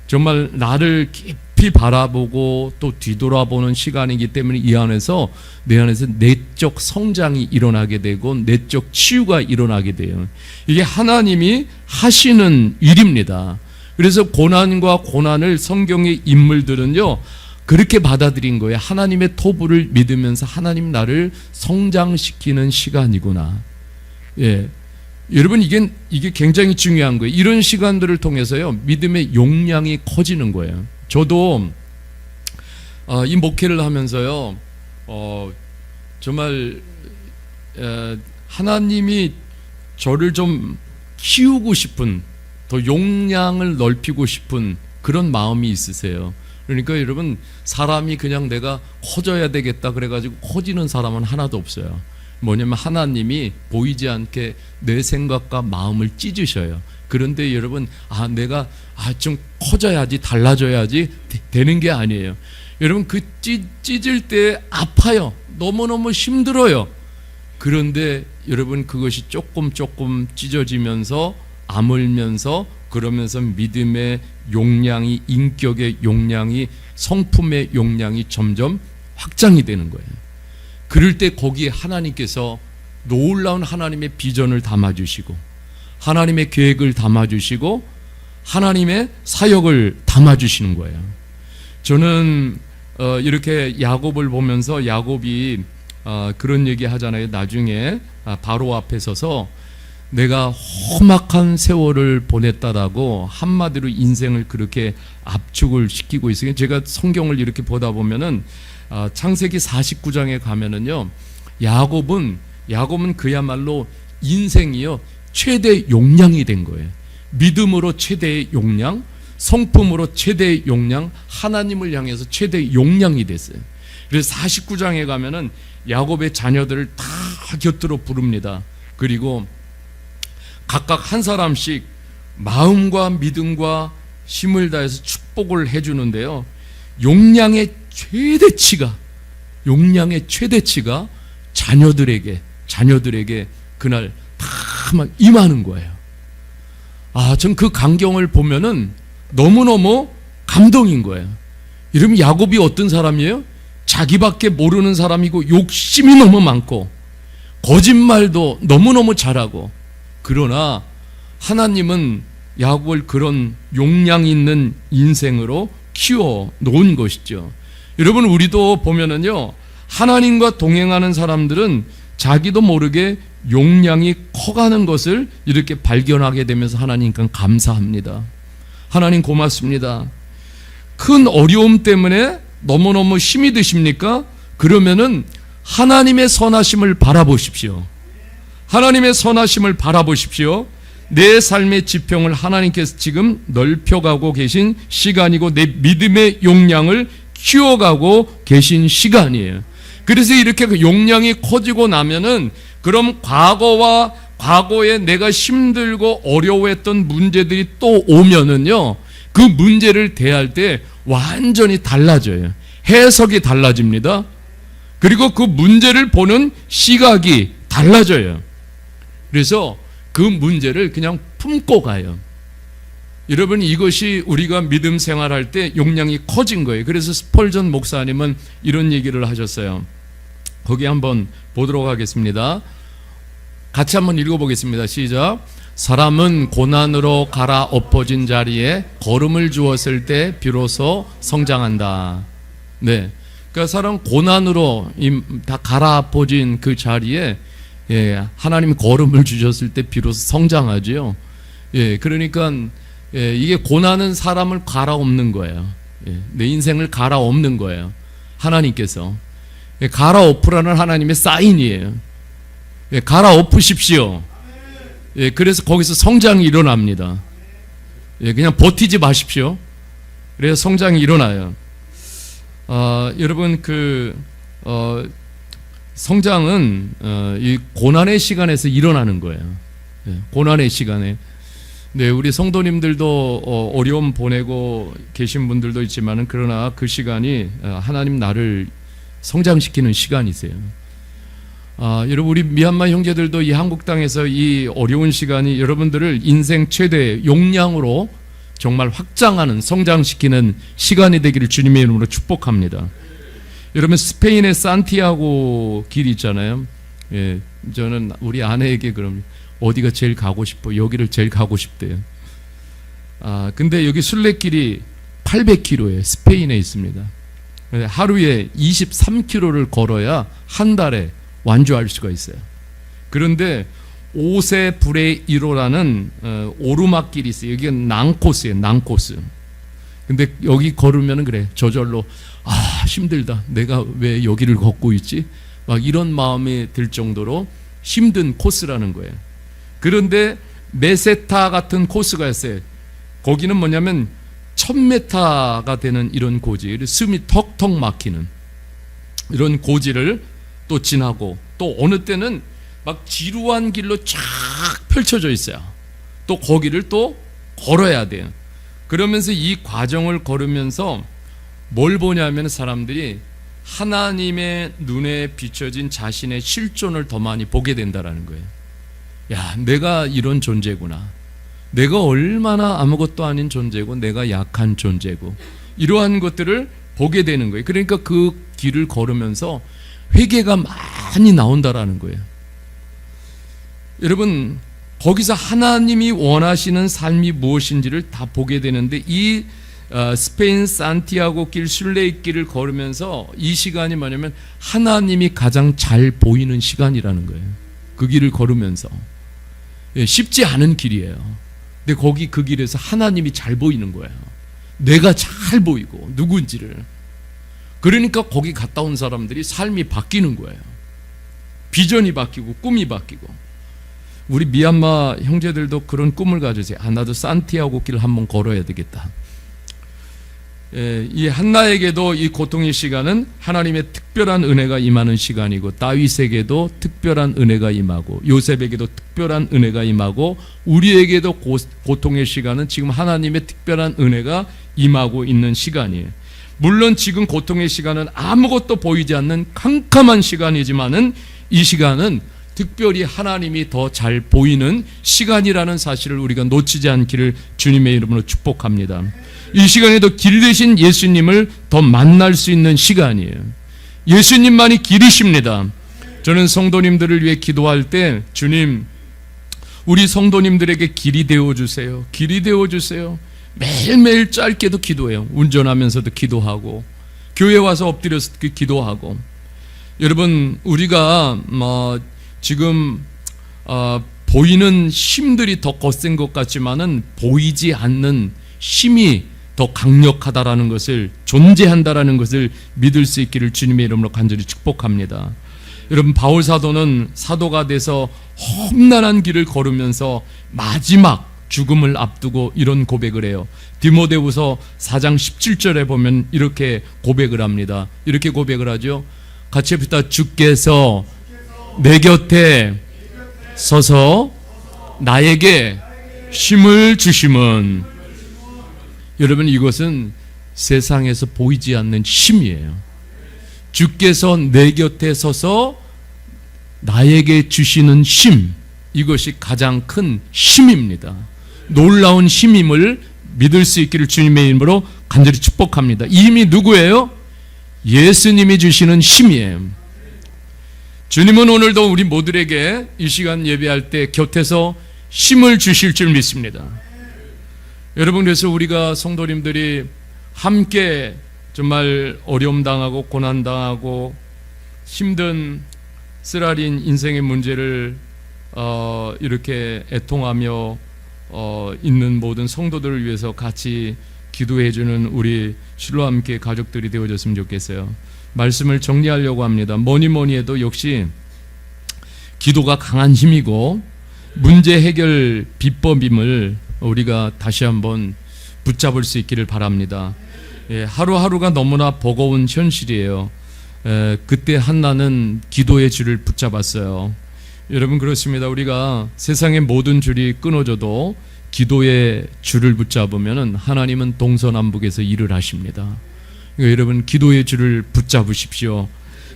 정말 나를 깊이 바라보고 또 뒤돌아보는 시간이기 때문에 이 안에서 내 안에서 내적 성장이 일어나게 되고 내적 치유가 일어나게 돼요. 이게 하나님이 하시는 일입니다. 그래서 고난과 고난을 성경의 인물들은요 그렇게 받아들인 거예요. 하나님의 토부를 믿으면서 하나님 나를 성장시키는 시간이구나. 예. 여러분 이게 굉장히 중요한 거예요. 이런 시간들을 통해서요 믿음의 용량이 커지는 거예요. 저도 이 목회를 하면서요 정말 하나님이 저를 좀 키우고 싶은, 더 용량을 넓히고 싶은 그런 마음이 있으세요. 그러니까 여러분 사람이 그냥 내가 커져야 되겠다 그래가지고 커지는 사람은 하나도 없어요. 뭐냐면 하나님이 보이지 않게 내 생각과 마음을 찢으셔요. 그런데 여러분 내가 좀 커져야지 달라져야지 되는 게 아니에요. 여러분 그 찢을 때 아파요. 너무너무 힘들어요. 그런데 여러분 그것이 조금 찢어지면서 아물면서 그러면서 믿음의 용량이, 인격의 용량이, 성품의 용량이 점점 확장이 되는 거예요. 그럴 때 거기에 하나님께서 놀라운 하나님의 비전을 담아주시고 하나님의 계획을 담아주시고 하나님의 사역을 담아주시는 거예요. 저는 이렇게 야곱을 보면서 야곱이 그런 얘기 하잖아요. 나중에 바로 앞에 서서 내가 험악한 세월을 보냈다라고 한마디로 인생을 그렇게 압축을 시키고 있어요. 제가 성경을 이렇게 보다 보면은 창세기 49장에 가면은요 야곱은 그야말로 인생이요 최대 용량이 된 거예요. 믿음으로 최대의 용량, 성품으로 최대의 용량, 하나님을 향해서 최대의 용량이 됐어요. 그래서 49장에 가면은 야곱의 자녀들을 다 곁으로 부릅니다. 그리고 각각 한 사람씩 마음과 믿음과 힘을 다해서 축복을 해주는데요. 용량의 최대치가 자녀들에게 그날 다 막 임하는 거예요. 전 그 광경을 보면은 너무너무 감동인 거예요. 여러분 야곱이 어떤 사람이에요? 자기밖에 모르는 사람이고 욕심이 너무 많고 거짓말도 너무너무 잘하고, 그러나 하나님은 야곱을 그런 용량 있는 인생으로 키워 놓은 것이죠. 여러분 우리도 보면은요 하나님과 동행하는 사람들은 자기도 모르게 용량이 커가는 것을 이렇게 발견하게 되면서 하나님께 감사합니다. 하나님 고맙습니다. 큰 어려움 때문에 너무너무 힘이 드십니까? 그러면은 하나님의 선하심을 바라보십시오. 하나님의 선하심을 바라보십시오. 내 삶의 지평을 하나님께서 지금 넓혀가고 계신 시간이고 내 믿음의 용량을 키워가고 계신 시간이에요. 그래서 이렇게 그 용량이 커지고 나면은 그럼 과거에 내가 힘들고 어려워했던 문제들이 또 오면은요, 그 문제를 대할 때 완전히 달라져요. 해석이 달라집니다. 그리고 그 문제를 보는 시각이 달라져요. 그래서 그 문제를 그냥 품고 가요. 여러분, 이것이 우리가 믿음 생활할 때 용량이 커진 거예요. 그래서 스펄전 목사님은 이런 얘기를 하셨어요. 거기 한번 보도록 하겠습니다. 같이 한번 읽어보겠습니다. 시작. 사람은 고난으로 갈아엎어진 자리에 걸음을 주었을 때 비로소 성장한다. 네, 그러니까 사람 고난으로 다 갈아엎어진 그 자리에 하나님이 걸음을 주셨을 때 비로소 성장하죠. 그러니까 이게 고난은 사람을 갈아엎는 거예요. 내 인생을 갈아엎는 거예요. 하나님께서 갈아엎으라는 하나님의 사인이에요. 갈아엎으십시오. 그래서 거기서 성장이 일어납니다. 그냥 버티지 마십시오. 그래서 성장이 일어나요. 여러분, 성장은 이 고난의 시간에서 일어나는 거예요. 고난의 시간에. 네, 우리 성도님들도 어려움 보내고 계신 분들도 있지만은, 그러나 그 시간이 하나님 나를 성장시키는 시간이세요. 여러분, 우리 미얀마 형제들도 이 한국 땅에서 이 어려운 시간이 여러분들을 인생 최대의 용량으로 정말 확장하는, 성장시키는 시간이 되기를 주님의 이름으로 축복합니다. 여러분, 스페인의 산티아고 길 있잖아요. 저는 우리 아내에게 그럼 어디가 제일 가고 싶어? 여기를 제일 가고 싶대요. 근데 여기 순례길이 800km에 스페인에 있습니다. 하루에 23km를 걸어야 한 달에 완주할 수가 있어요. 그런데 5세 불의 1호라는 오르막길이 있어요. 여기가 난코스예요. 난코스. 근데 여기 걸으면 그래, 저절로 힘들다, 내가 왜 여기를 걷고 있지? 막 이런 마음이 들 정도로 힘든 코스라는 거예요. 그런데 메세타 같은 코스가 있어요. 거기는 뭐냐면 1000m가 되는 이런 고지, 숨이 턱턱 막히는 이런 고지를 또 지나고, 또 어느 때는 막 지루한 길로 쫙 펼쳐져 있어요. 또 거기를 또 걸어야 돼요. 그러면서 이 과정을 걸으면서 뭘 보냐면, 사람들이 하나님의 눈에 비춰진 자신의 실존을 더 많이 보게 된다라는 거예요. 야, 내가 이런 존재구나. 내가 얼마나 아무것도 아닌 존재고, 내가 약한 존재고, 이러한 것들을 보게 되는 거예요. 그러니까 그 길을 걸으면서 회개가 많이 나온다라는 거예요. 여러분, 거기서 하나님이 원하시는 삶이 무엇인지를 다 보게 되는데, 이 스페인 산티아고 길, 순례의 길을 걸으면서 이 시간이 뭐냐면 하나님이 가장 잘 보이는 시간이라는 거예요. 그 길을 걸으면서. 쉽지 않은 길이에요. 근데 거기 그 길에서 하나님이 잘 보이는 거예요. 내가 잘 보이고 누군지를. 그러니까 거기 갔다 온 사람들이 삶이 바뀌는 거예요. 비전이 바뀌고 꿈이 바뀌고. 우리 미얀마 형제들도 그런 꿈을 가지세요. 나도 산티아고 길을 한번 걸어야 되겠다. 이 한나에게도 이 고통의 시간은 하나님의 특별한 은혜가 임하는 시간이고, 다윗에게도 특별한 은혜가 임하고, 요셉에게도 특별한 은혜가 임하고, 우리에게도 고통의 시간은 지금 하나님의 특별한 은혜가 임하고 있는 시간이에요. 물론 지금 고통의 시간은 아무것도 보이지 않는 캄캄한 시간이지만은, 이 시간은 특별히 하나님이 더 잘 보이는 시간이라는 사실을 우리가 놓치지 않기를 주님의 이름으로 축복합니다. 이 시간에도 길 대신 예수님을 더 만날 수 있는 시간이에요. 예수님만이 길이십니다. 저는 성도님들을 위해 기도할 때, 주님, 우리 성도님들에게 길이 되어주세요. 길이 되어주세요. 매일매일 짧게도 기도해요. 운전하면서도 기도하고, 교회 와서 엎드려서 기도하고. 여러분, 우리가 지금 보이는 힘들이 더 거센 것 같지만은 보이지 않는 힘이 더 강력하다라는 것을, 존재한다라는 것을 믿을 수 있기를 주님의 이름으로 간절히 축복합니다. 여러분, 바울 사도는 사도가 돼서 험난한 길을 걸으면서 마지막 죽음을 앞두고 이런 고백을 해요. 디모데후서 4장 17절에 보면 이렇게 고백을 합니다. 이렇게 고백을 하죠. 같이 합시다. 주께서 내 곁에 서서 나에게 힘을 주심은, 여러분, 이것은 세상에서 보이지 않는 힘이에요. 주께서 내 곁에 서서 나에게 주시는 힘, 이것이 가장 큰 힘입니다. 놀라운 힘임을 믿을 수 있기를 주님의 이름으로 간절히 축복합니다. 이 힘이 누구예요? 예수님이 주시는 힘이에요. 주님은 오늘도 우리 모두에게 이 시간 예배할 때 곁에서 힘을 주실 줄 믿습니다. 여러분, 그래서 우리가 성도님들이 함께 정말 어려움 당하고 고난 당하고 힘든 쓰라린 인생의 문제를 이렇게 애통하며 있는 모든 성도들을 위해서 같이 기도해 주는 우리 실로 함께 가족들이 되어졌으면 좋겠어요. 말씀을 정리하려고 합니다. 뭐니 해도 역시 기도가 강한 힘이고 문제 해결 비법임을 우리가 다시 한번 붙잡을 수 있기를 바랍니다. 하루하루가 너무나 버거운 현실이에요. 그때 한나는 기도의 줄을 붙잡았어요. 여러분, 그렇습니다. 우리가 세상의 모든 줄이 끊어져도 기도의 줄을 붙잡으면 하나님은 동서남북에서 일을 하십니다. 그러니까 여러분, 기도의 줄을 붙잡으십시오.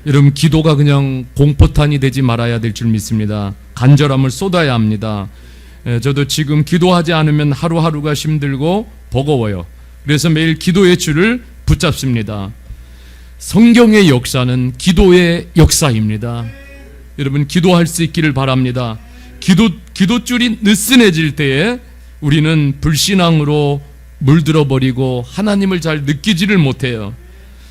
여러분, 기도가 그냥 공포탄이 되지 말아야 될 줄 믿습니다. 간절함을 쏟아야 합니다. 저도 지금 기도하지 않으면 하루하루가 힘들고 버거워요. 그래서 매일 기도의 줄을 붙잡습니다. 성경의 역사는 기도의 역사입니다. 여러분, 기도할 수 있기를 바랍니다. 기도줄이 느슨해질 때에 우리는 불신앙으로 물들어 버리고 하나님을 잘 느끼지를 못해요.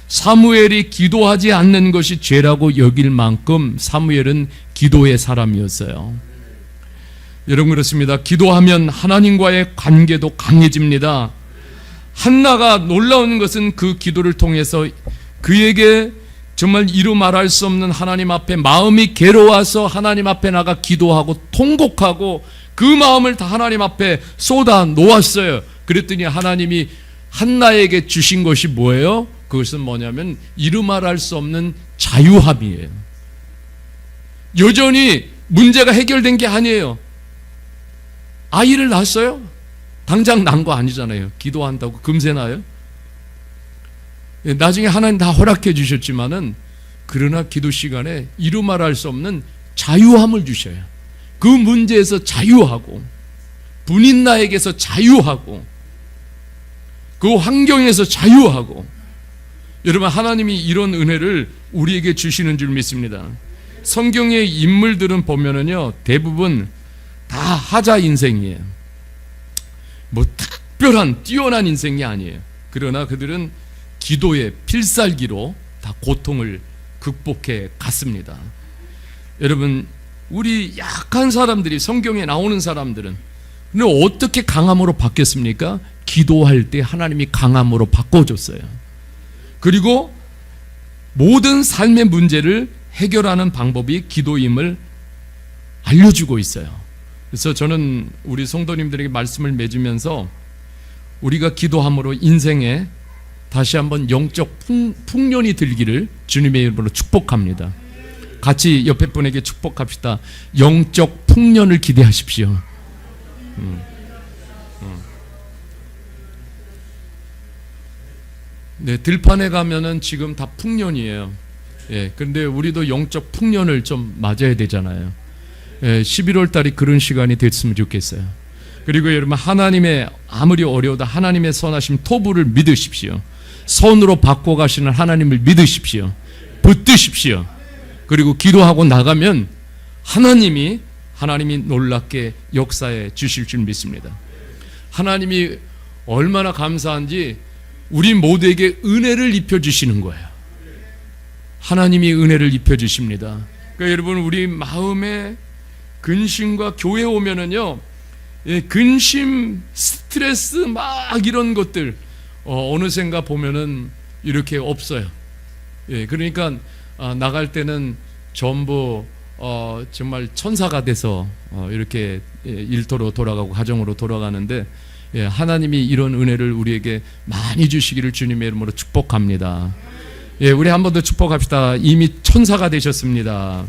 사무엘이 기도하지 않는 것이 죄라고 여길 만큼 사무엘은 기도의 사람이었어요. 여러분, 그렇습니다. 기도하면 하나님과의 관계도 강해집니다. 한나가 놀라운 것은 그 기도를 통해서 그에게 정말 이루 말할 수 없는 하나님 앞에 마음이 괴로워서 하나님 앞에 나가 기도하고 통곡하고 그 마음을 다 하나님 앞에 쏟아 놓았어요. 그랬더니 하나님이 한나에게 주신 것이 뭐예요? 그것은 뭐냐면 이루 말할 수 없는 자유함이에요. 여전히 문제가 해결된 게 아니에요. 아이를 낳았어요? 당장 난 거 아니잖아요. 기도한다고 금세 나요? 나중에 하나님 다 허락해 주셨지만은, 그러나 기도 시간에 이루 말할 수 없는 자유함을 주셔요. 그 문제에서 자유하고, 분인 나에게서 자유하고, 그 환경에서 자유하고. 여러분, 하나님이 이런 은혜를 우리에게 주시는 줄 믿습니다. 성경의 인물들은 보면은요, 대부분 다 하자 인생이에요. 뭐 특별한 뛰어난 인생이 아니에요. 그러나 그들은 기도의 필살기로 다 고통을 극복해 갔습니다. 여러분, 우리 약한 사람들이, 성경에 나오는 사람들은 근데 어떻게 강함으로 바뀌었습니까? 기도할 때 하나님이 강함으로 바꿔줬어요. 그리고 모든 삶의 문제를 해결하는 방법이 기도임을 알려주고 있어요. 그래서 저는 우리 성도님들에게 말씀을 맺으면서 우리가 기도함으로 인생에 다시 한번 영적 풍년이 들기를 주님의 이름으로 축복합니다. 같이 옆에 분에게 축복합시다. 영적 풍년을 기대하십시오. 네, 들판에 가면은 지금 다 풍년이에요. 예, 그런데 우리도 영적 풍년을 좀 맞아야 되잖아요. 11월 달이 그런 시간이 됐으면 좋겠어요. 그리고 여러분, 하나님의, 아무리 어려워도 하나님의 선하심 토부를 믿으십시오. 선으로 바꿔가시는 하나님을 믿으십시오. 붙드십시오. 그리고 기도하고 나가면 하나님이 놀랍게 역사해 주실 줄 믿습니다. 하나님이 얼마나 감사한지 우리 모두에게 은혜를 입혀주시는 거예요. 하나님이 은혜를 입혀주십니다. 그러니까 여러분, 우리 마음에 근심과 교회 오면은요, 근심, 스트레스 막 이런 것들 어느샌가 보면은 이렇게 없어요. 그러니까 나갈 때는 전부 정말 천사가 돼서 이렇게 일터로 돌아가고 가정으로 돌아가는데, 하나님이 이런 은혜를 우리에게 많이 주시기를 주님의 이름으로 축복합니다. 우리 한 번 더 축복합시다. 이미 천사가 되셨습니다.